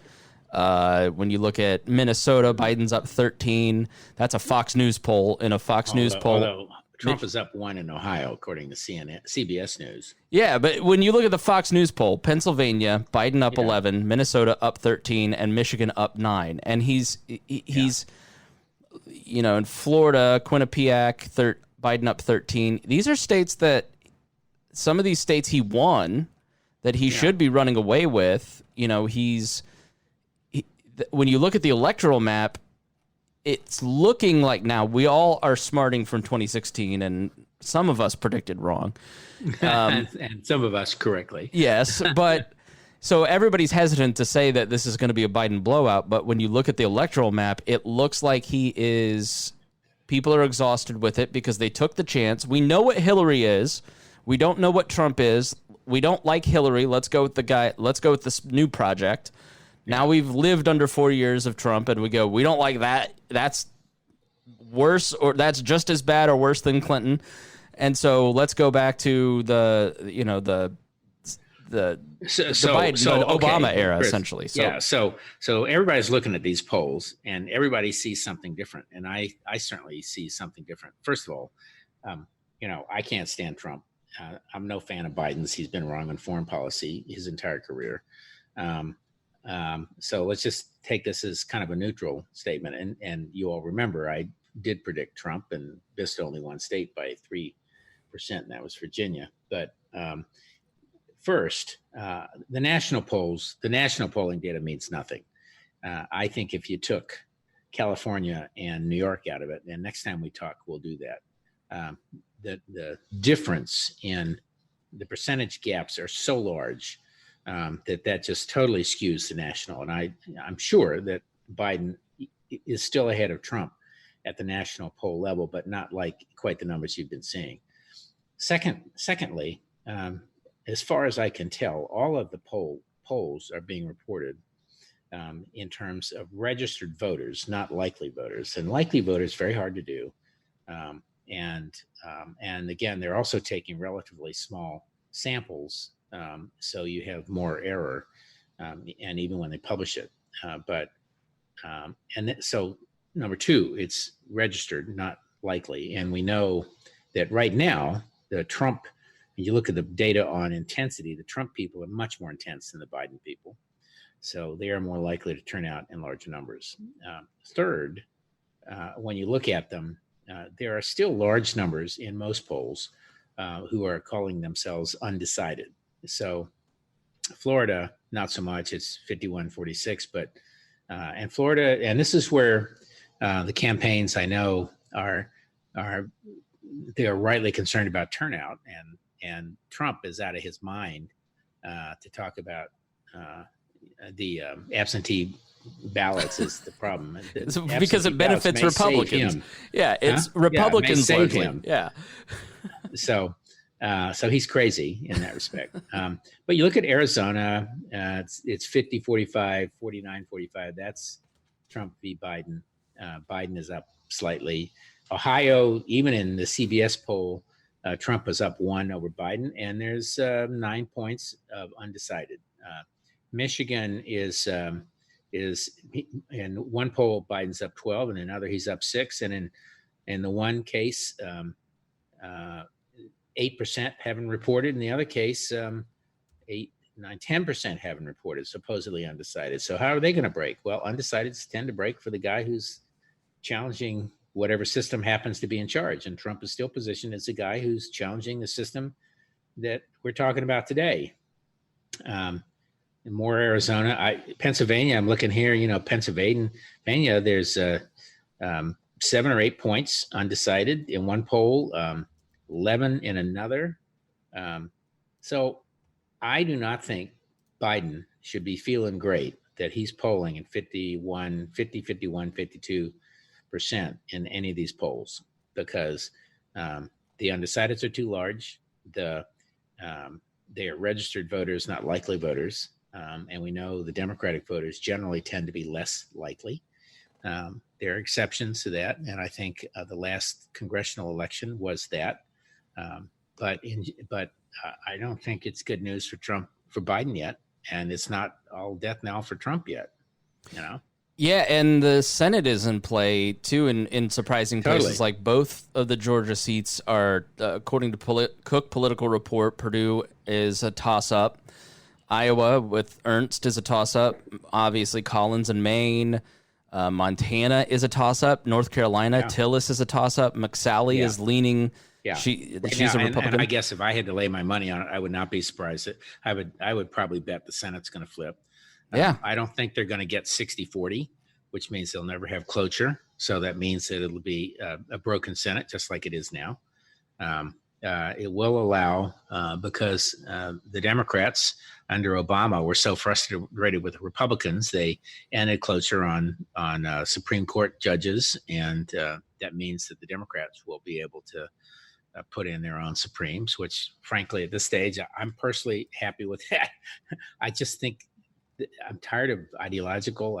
When you look at Minnesota, Biden's up 13. That's a Fox News poll. In a Fox News poll, although Trump is up 1 in Ohio, according to CBS News. Yeah, but when you look at the Fox News poll, Pennsylvania, Biden up 11, Minnesota up 13, and Michigan up 9. And he's in Florida, Quinnipiac, Biden up 13. These are states that some of these states he won that he should be running away with. When you look at the electoral map, it's looking like now we all are smarting from 2016, and some of us predicted wrong. And some of us correctly. Yes, but so everybody's hesitant to say that this is going to be a Biden blowout, but when you look at the electoral map, it looks like people are exhausted with it because they took the chance. We know what Hillary is. We don't know what Trump is. We don't like Hillary. Let's go with this new project. Now we've lived under 4 years of Trump, and we don't like that. That's worse, or that's just as bad or worse than Clinton. And so let's go back to the Obama era, Chris, essentially. So everybody's looking at these polls, and everybody sees something different. And I certainly see something different. First of all, I can't stand Trump. I'm no fan of Biden's. He's been wrong on foreign policy his entire career. So let's just take this as kind of a neutral statement. And you all remember, I did predict Trump and missed only one state by 3%, and that was Virginia. But first, the national polling data means nothing. I think if you took California and New York out of it, and next time we talk, we'll do that. The difference in the percentage gaps are so large that just totally skews the national. And I'm sure that Biden is still ahead of Trump at the national poll level, but not like quite the numbers you've been seeing. Secondly, as far as I can tell, all of the polls are being reported in terms of registered voters, not likely voters. And likely voters, very hard to do. And again, they're also taking relatively small samples, so you have more error, and even when they publish it. So number two, it's registered, not likely. And we know that right now, the Trump, when you look at the data on intensity, the Trump people are much more intense than the Biden people. So they are more likely to turn out in larger numbers. Third, when you look at them, there are still large numbers in most polls who are calling themselves undecided. So Florida, not so much, it's 51-46, but and Florida, and this is where the campaigns I know they are rightly concerned about turnout, and Trump is out of his mind to talk about the absentee ballots is the problem. Because it benefits Republicans. Yeah, it's Republicans save largely. Him. Yeah. So he's crazy in that respect. But you look at Arizona, it's 50-45, 49-45. That's Trump v. Biden. Biden is up slightly. Ohio, even in the CBS poll, Trump is up 1 over Biden, and there's 9 points of undecided. Michigan is in one poll, Biden's up 12, and in another he's up 6, and in the one case, 8% haven't reported. In the other case, 8, 9, 10% haven't reported, supposedly undecided. So how are they going to break? Well, undecideds tend to break for the guy who's challenging whatever system happens to be in charge. And Trump is still positioned as a guy who's challenging the system that we're talking about today. More Arizona, Pennsylvania. I'm looking here. Pennsylvania. There's 7 or 8 points undecided in one poll, 11 in another. So I do not think Biden should be feeling great that he's polling at 51, 52% in any of these polls, because the undecideds are too large. They are registered voters, not likely voters. And we know the Democratic voters generally tend to be less likely. There are exceptions to that. And I think the last congressional election was that. But I don't think it's good news for Biden yet. And it's not all death knell for Trump yet, Yeah, and the Senate is in play, too, in surprising places. Like both of the Georgia seats are, according to Cook Political Report, Purdue is a toss-up. Iowa with Ernst is a toss-up. Obviously, Collins in Maine. Montana is a toss-up. North Carolina, Tillis is a toss-up. McSally is leaning... Yeah, she's a Republican. And I guess if I had to lay my money on it, I would not be surprised. I would probably bet the Senate's going to flip. I don't think they're going to get 60-40, which means they'll never have cloture. So that means that it'll be a broken Senate, just like it is now. It will allow, because the Democrats under Obama were so frustrated with the Republicans, they ended cloture on Supreme Court judges, and that means that the Democrats will be able to put in their own Supremes, which frankly, at this stage, I'm personally happy with that. I just think I'm tired of ideological.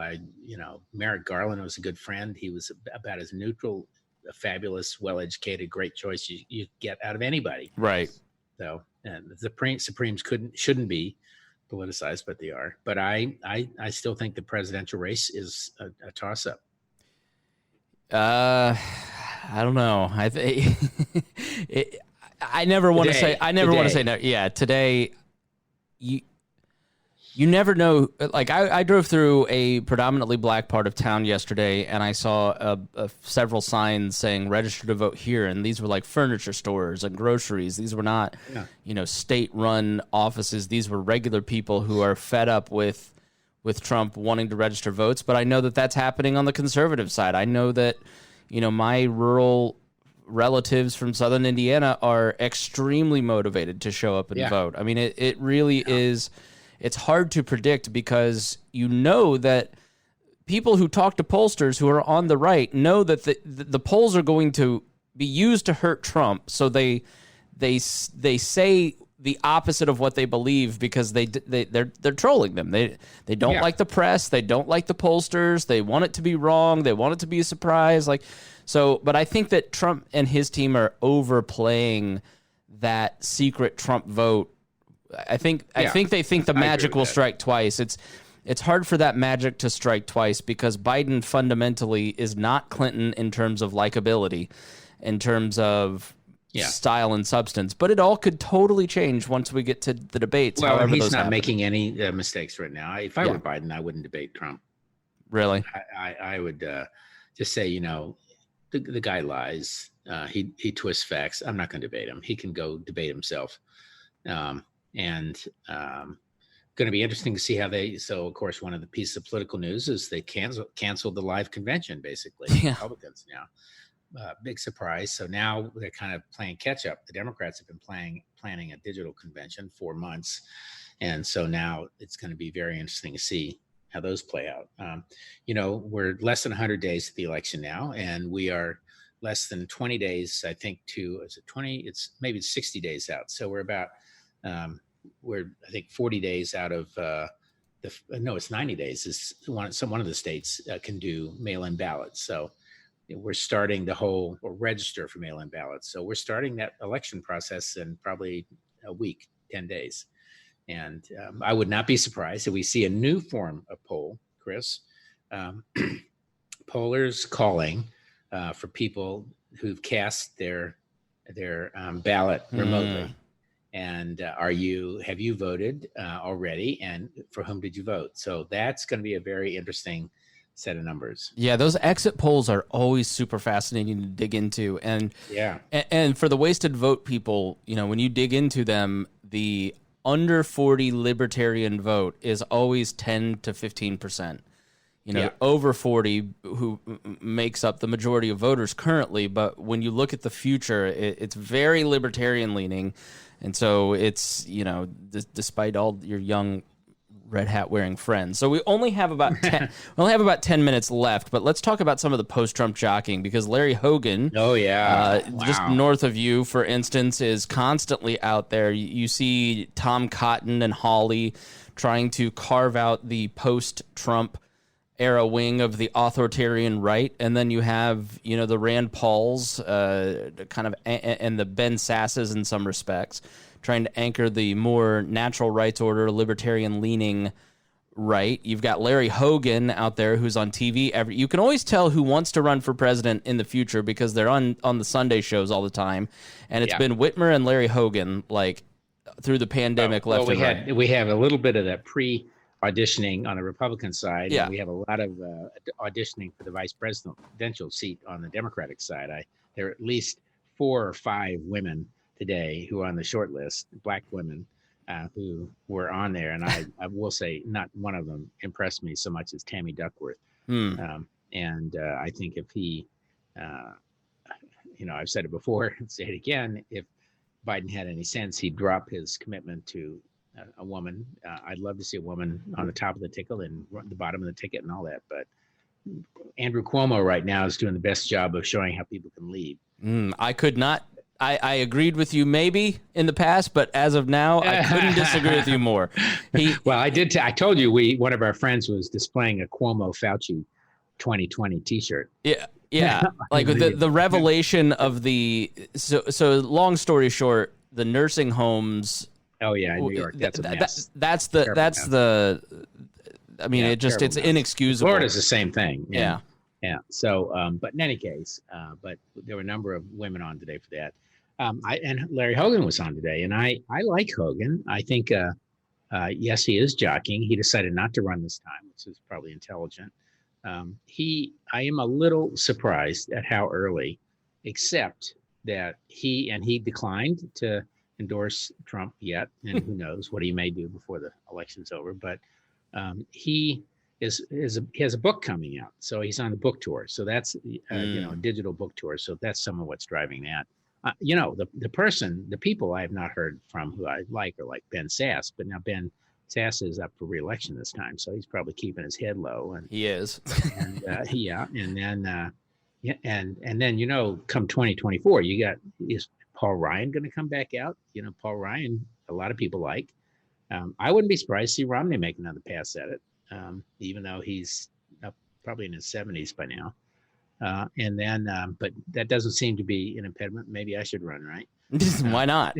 Merrick Garland was a good friend. He was about as neutral, a fabulous, well-educated, great choice you get out of anybody. Right. So, and the Supremes shouldn't be politicized, but they are. But I still think the presidential race is a toss-up. I don't know. I never want to say. I never want to say no. Yeah, today, you never know. Like I drove through a predominantly black part of town yesterday, and I saw several signs saying "register to vote here," and these were like furniture stores and groceries. These were not, state-run offices. These were regular people who are fed up with Trump wanting to register votes. But I know that that's happening on the conservative side. I know that. My rural relatives from southern Indiana are extremely motivated to show up and vote. I mean, it really is. It's hard to predict because that people who talk to pollsters who are on the right know that the polls are going to be used to hurt Trump. So they say the opposite of what they believe because they're trolling them. They don't like the press. They don't like the pollsters. They want it to be wrong. They want it to be a surprise. But I think that Trump and his team are overplaying that secret Trump vote. I think they think the magic will strike twice. It's hard for that magic to strike twice because Biden fundamentally is not Clinton in terms of likability, in terms of style and substance, but it all could totally change once we get to the debates. Well, he's not making any mistakes right now. If I were Biden, I wouldn't debate Trump. Really? I would just say, the guy lies. He twists facts. I'm not going to debate him. He can go debate himself. Going to be interesting to see how so of course, one of the pieces of political news is they canceled the live convention, basically. Republicans now. Big surprise. So now they're kind of playing catch up. The Democrats have been planning a digital convention for months. And so now it's going to be very interesting to see how those play out. We're less than 100 days to the election now, and we are less than 20 days, I think, is it 20? It's maybe 60 days out. So we're about, I think 40 days out of it's 90 days is one of the states can do mail-in ballots. So we're starting register for mail-in ballots. So we're starting that election process in probably a week, 10 days. And I would not be surprised if we see a new form of poll, Chris. Pollers calling for people who've cast their ballot remotely. And have you voted already? And for whom did you vote? So that's going to be a very interesting set of numbers. Yeah, those exit polls are always super fascinating to dig into. And Yeah. and for the wasted vote people, when you dig into them, the under 40 libertarian vote is always 10 to 15%. Over 40 who makes up the majority of voters currently. But when you look at the future, it's very libertarian leaning. And so it's, despite all your young red hat wearing friends. So we only have about 10 minutes left, but let's talk about some of the post-Trump jockeying, because Larry Hogan, just north of you, for instance, is constantly out there. You see Tom Cotton and Hawley trying to carve out the post-Trump era wing of the authoritarian right, and then you have the Rand Pauls kind of and the Ben Sasses in some respects trying to anchor the more natural rights order, libertarian leaning right. You've got Larry Hogan out there who's on TV. You can always tell who wants to run for president in the future because they're on the Sunday shows all the time, and it's been Whitmer and Larry Hogan like through the pandemic left and right. We have a little bit of that auditioning on the Republican side. Yeah. And we have a lot of auditioning for the vice presidential seat on the Democratic side. There are at least 4 or 5 women today who are on the short list, Black women who were on there. And I will say not one of them impressed me so much as Tammy Duckworth. And I think if he, I've said it before, say it again, if Biden had any sense, he'd drop his commitment to a woman. I'd love to see a woman on the top of the ticket and the bottom of the ticket and all that. But Andrew Cuomo right now is doing the best job of showing how people can lead. I could not. I agreed with you maybe in the past, but as of now, I couldn't disagree with you more. Well, I did. I told you one of our friends was displaying a Cuomo Fauci 2020 T-shirt. Yeah. Like the revelation of so long story short, the nursing homes. Oh yeah, New York. That's a mess. That's the. I mean, it's inexcusable. Florida's the same thing. Yeah. So, but in any case, but there were a number of women on today for that. And Larry Hogan was on today, and I like Hogan. I think, yes, he is jockeying. He decided not to run this time, which is probably intelligent. I am a little surprised at how early, except that he declined to endorse Trump yet, and who knows what he may do before the election's over. But he has a book coming out, so he's on a book tour. So that's a digital book tour. So that's some of what's driving that. The people I have not heard from who I like are like Ben Sass, but now Ben Sass is up for re-election this time, so he's probably keeping his head low. And he is, and then come 2024, is Paul Ryan going to come back out? Paul Ryan, a lot of people like. I wouldn't be surprised to see Romney make another pass at it, even though he's probably in his 70s by now. But that doesn't seem to be an impediment. Maybe I should run, right? Why not?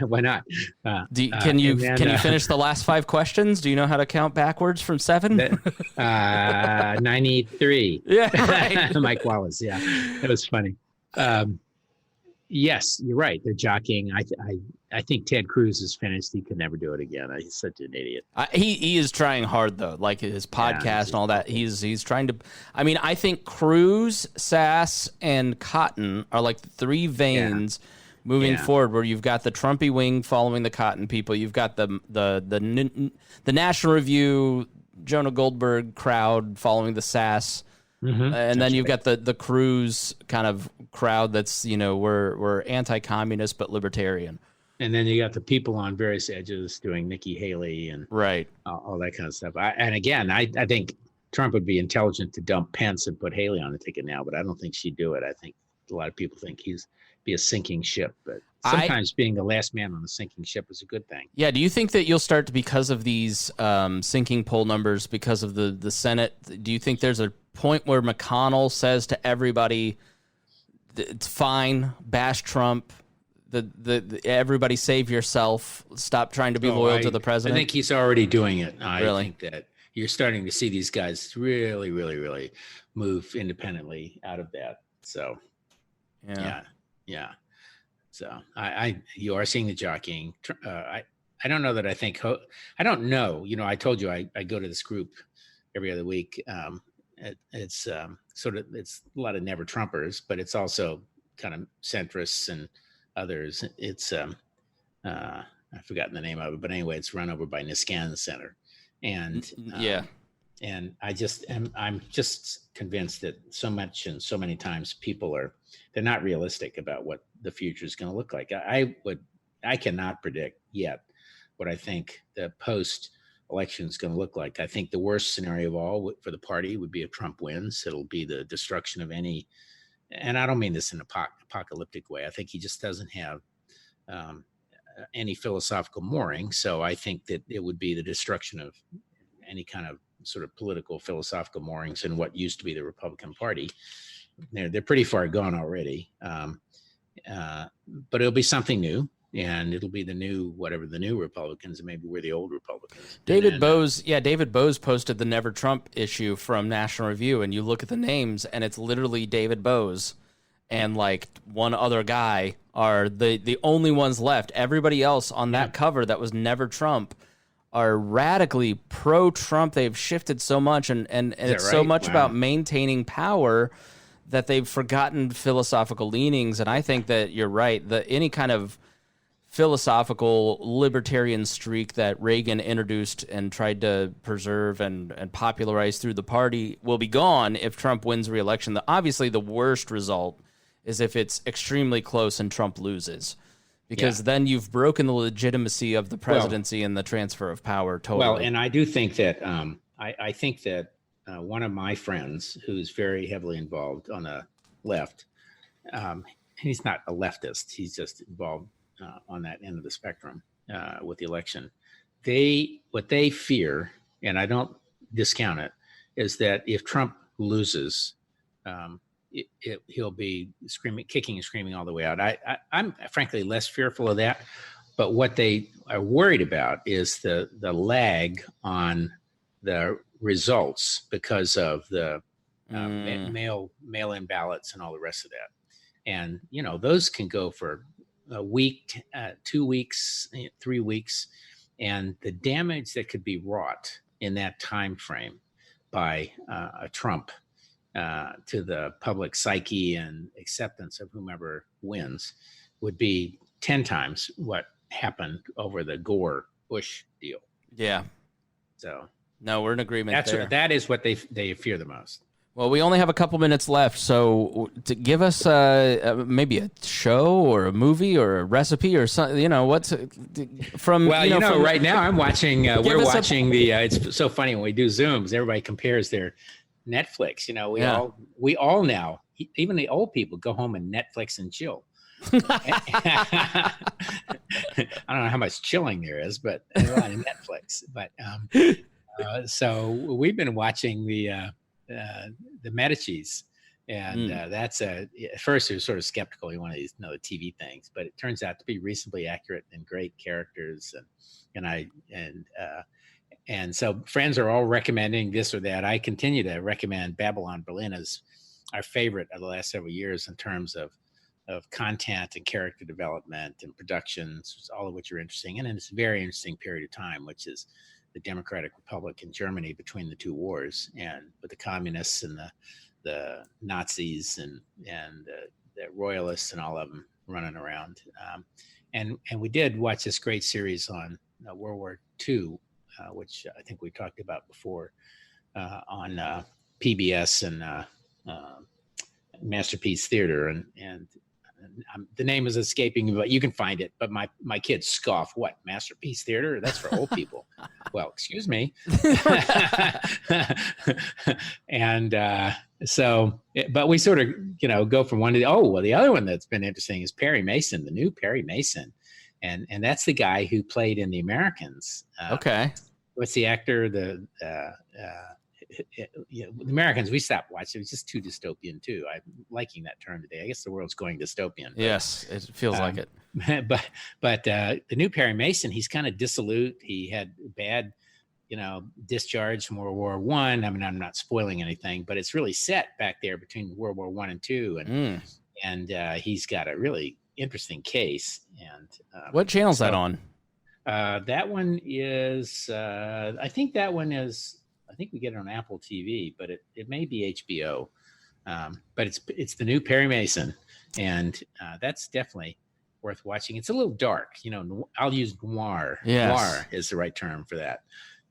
Why not? Can you finish the last 5 questions? Do you know how to count backwards from 7? 93. Yeah, right. Mike Wallace. Yeah, that was funny. Yes, you're right. They're jockeying. I think Ted Cruz is finished. He could never do it again. He's such an idiot. He is trying hard though, like his podcast and all that. He's trying to. I mean, I think Cruz, Sass, and Cotton are like the 3 veins moving forward. Where you've got the Trumpy wing following the Cotton people. You've got the National Review, Jonah Goldberg crowd following the Sass. Mm-hmm. And then you've got the Cruz kind of crowd that's, we're anti-communist but libertarian. And then you got the people on various edges doing Nikki Haley and all that kind of stuff. I think Trump would be intelligent to dump Pence and put Haley on the ticket now, but I don't think she'd do it. I think a lot of people think he's be a sinking ship, but sometimes being the last man on a sinking ship is a good thing. Yeah. Do you think that you'll start to, because of these sinking poll numbers, because of the Senate, do you think there's a point where McConnell says to everybody, it's fine, bash Trump, everybody save yourself, stop trying to be loyal to the president? I think he's already doing it. I really think that you're starting to see these guys really, really, really move independently out of that. So, yeah. So you are seeing the jockeying. I don't know that I don't know. I told you I go to this group every other week, it's sort of, it's a lot of never Trumpers, but it's also kind of centrists and others. It's I've forgotten the name of it, but anyway, it's run over by Niskan Center, and Yeah. And I'm just convinced that so much and so many times they're not realistic about what the future is going to look like. I cannot predict yet what I think the post election is going to look like. I think the worst scenario of all for the party would be if Trump wins. It'll be the destruction of any, and I don't mean this in an apocalyptic way. I think he just doesn't have any philosophical mooring. So I think that it would be the destruction of any kind of sort of political philosophical moorings in what used to be the Republican Party. They're pretty far gone already, but it'll be something new, and it'll be the new, whatever the new Republicans, and maybe we're the old Republicans. David Bose posted the Never Trump issue from National Review, and you look at the names, and it's literally David Bose and like one other guy are the only ones left. Everybody else on that cover that was Never Trump are radically pro-Trump. They've shifted so much, and it's so much about maintaining power that they've forgotten philosophical leanings. And I think that you're right. Any kind of philosophical libertarian streak that Reagan introduced and tried to preserve and popularize through the party will be gone if Trump wins re-election. Obviously, the worst result is if it's extremely close and Trump loses. Because then you've broken the legitimacy of the presidency and the transfer of power totally. Well, and I do think that I think that one of my friends who's very heavily involved on the left, he's not a leftist, he's just involved on that end of the spectrum with the election. What they fear, and I don't discount it, is that if Trump loses, he'll be kicking and screaming all the way out. I'm frankly less fearful of that, but what they are worried about is the lag on the results because of the mail-in ballots and all the rest of that. And those can go for a week, 2 weeks, 3 weeks, and the damage that could be wrought in that time frame by a Trump to the public psyche and acceptance of whomever wins would be 10 times what happened over the Gore-Bush deal. Yeah. So no, we're in agreement there. That is what they fear the most. Well, we only have a couple minutes left, so to give us maybe a show or a movie or a recipe or something, what's from. Well, right now I'm watching. We're watching it's so funny when we do Zooms. Everybody compares their Netflix. We all now, even the old people, go home and Netflix and chill. I don't know how much chilling there is, but a lot of Netflix. But so we've been watching the Medicis, and that's at first it was sort of skeptical. You want these TV things, but it turns out to be reasonably accurate and great characters, and so friends are all recommending this or that. I continue to recommend Babylon Berlin as our favorite of the last several years in terms of content and character development and productions, all of which are interesting. And it's a very interesting period of time, which is the Democratic Republic in Germany between the two wars, and with the communists and the Nazis and the royalists and all of them running around. And we did watch this great series on World War II, which I think we talked about before on PBS and Masterpiece Theater, and the name is escaping me, but you can find it. But my kids scoff, what, Masterpiece Theater? That's for old people. Well, excuse me. And but we sort of, go from one to the, the other one that's been interesting is Perry Mason, the new Perry Mason. And that's the guy who played in The Americans. Okay. What's the actor? The Americans, we stopped watching. It was just too dystopian too. I'm liking that term today. I guess the world's going dystopian. But, yes, it feels like it. But the new Perry Mason, he's kind of dissolute. He had bad, discharge from World War I. I mean, I'm not spoiling anything, but it's really set back there between World War I and II, and he's got a really interesting case. And what channel's that on? That one is. I think think we get it on Apple TV, but it may be HBO. But it's the new Perry Mason, and that's definitely worth watching. It's a little dark, I'll use noir. Yes. Noir is the right term for that.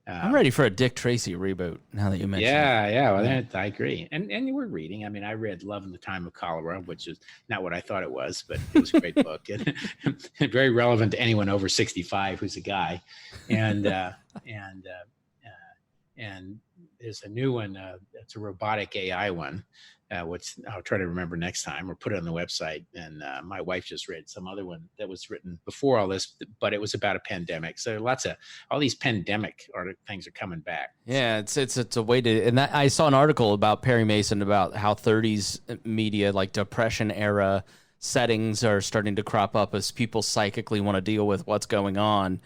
I'm ready for a Dick Tracy reboot now that you mentioned it. Yeah. Well, I agree. And you were reading. I mean, I read Love in the Time of Cholera, which is not what I thought it was, but it was a great book and very relevant to anyone over 65 who's a guy. And there's a new one. It's a robotic AI one, which I'll try to remember next time or put it on the website. And my wife just read some other one that was written before all this, but it was about a pandemic. So all these pandemic things are coming back. Yeah, it's a way to, and I saw an article about Perry Mason about how 30s media, like Depression era settings, are starting to crop up as people psychically want to deal with what's going on.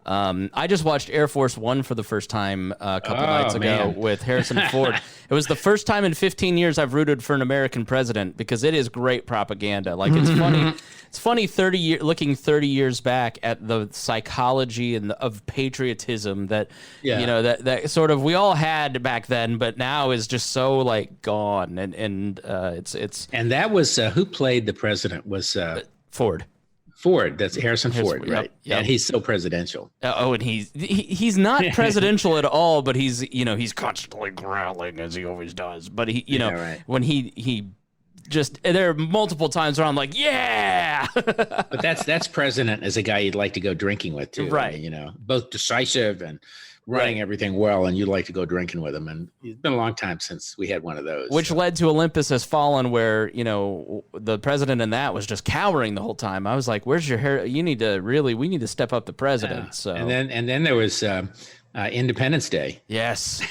I just watched Air Force One for the first time a couple nights ago with Harrison Ford. It was the first time in 15 years I've rooted for an American president because it is great propaganda. Like it's funny. It's funny looking 30 years back at the psychology of patriotism that that sort of we all had back then, but now is just so like gone. And that was who played the president was Ford. Ford, that's Harrison Ford, right? Yep. And he's so presidential. And he's not presidential at all, but he's constantly growling as he always does. But when he just there are multiple times where I'm like, yeah. But that's president as a guy you'd like to go drinking with too, right? I mean, both decisive and running everything well, and you'd like to go drinking with him. And it's been a long time since we had one of those. Which led to Olympus Has Fallen, where, the president in that was just cowering the whole time. I was like, where's your hair? We need to step up the president. So and then there was Independence Day. Yes.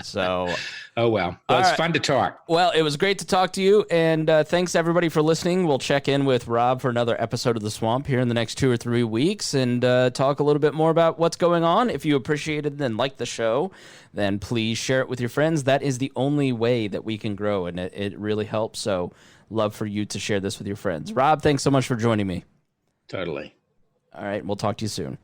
So. Oh, well. It's fun to talk. Well, it was great to talk to you, and thanks, everybody, for listening. We'll check in with Rob for another episode of The Swamp here in the next 2 or 3 weeks and talk a little bit more about what's going on. If you appreciated and liked the show, then please share it with your friends. That is the only way that we can grow, and it really helps. So love for you to share this with your friends. Rob, thanks so much for joining me. Totally. All right, we'll talk to you soon.